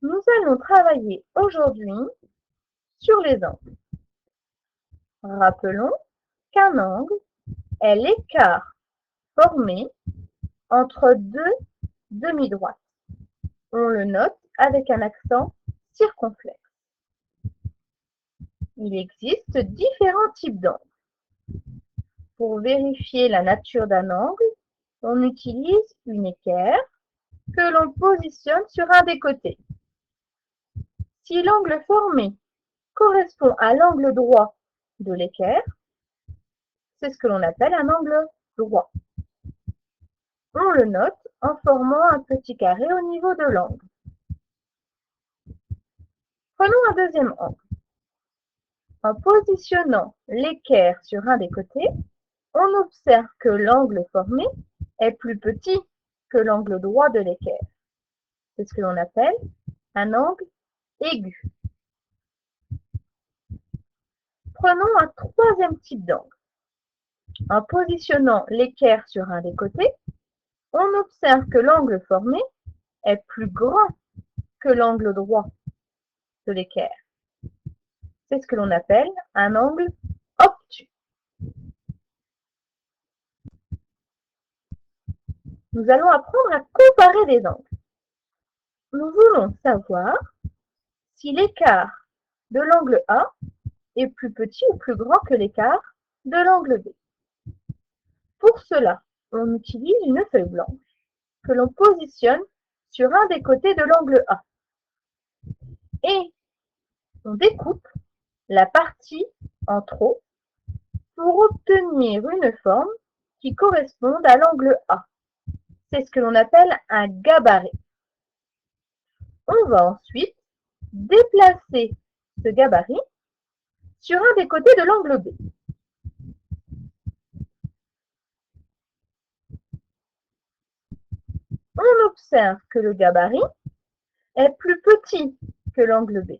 Nous allons travailler aujourd'hui sur les angles. Rappelons qu'un angle est l'écart formé entre deux demi-droites. On le note avec un accent circonflexe. Il existe différents types d'angles. Pour vérifier la nature d'un angle, on utilise une équerre que l'on positionne sur un des côtés. Si l'angle formé correspond à l'angle droit de l'équerre, c'est ce que l'on appelle un angle droit. On le note en formant un petit carré au niveau de l'angle. Prenons un deuxième angle. En positionnant l'équerre sur un des côtés, on observe que l'angle formé est plus petit que l'angle droit de l'équerre. C'est ce que l'on appelle un angle aigu. Prenons un troisième type d'angle. En positionnant l'équerre sur un des côtés, on observe que l'angle formé est plus grand que l'angle droit de l'équerre. C'est ce que l'on appelle un angle obtus. Nous allons apprendre à comparer des angles. Nous voulons savoir si l'écart de l'angle A est plus petit ou plus grand que l'écart de l'angle B. Pour cela, on utilise une feuille blanche que l'on positionne sur un des côtés de l'angle A. Et on découpe la partie en trop pour obtenir une forme qui corresponde à l'angle A. C'est ce que l'on appelle un gabarit. On va ensuite déplacer ce gabarit sur un des côtés de l'angle B. On observe que le gabarit est plus petit que l'angle B.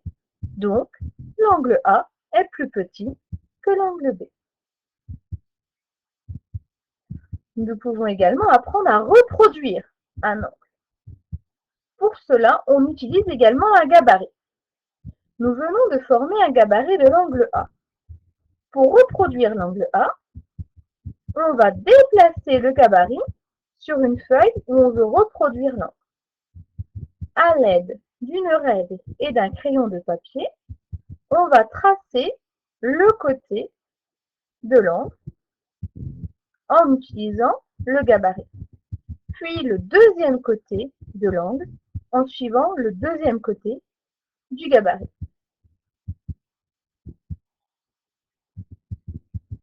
Donc, l'angle A est plus petit que l'angle B. Nous pouvons également apprendre à reproduire un angle. Pour cela, on utilise également un gabarit. Nous venons de former un gabarit de l'angle A. Pour reproduire l'angle A, on va déplacer le gabarit sur une feuille où on veut reproduire l'angle. À l'aide d'une règle et d'un crayon de papier, on va tracer le côté de l'angle en utilisant le gabarit, puis le deuxième côté de l'angle en suivant le deuxième côté du gabarit.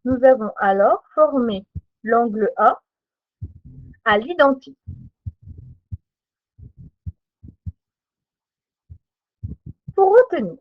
Nous avons alors formé l'angle A à l'identique. Pour retenir,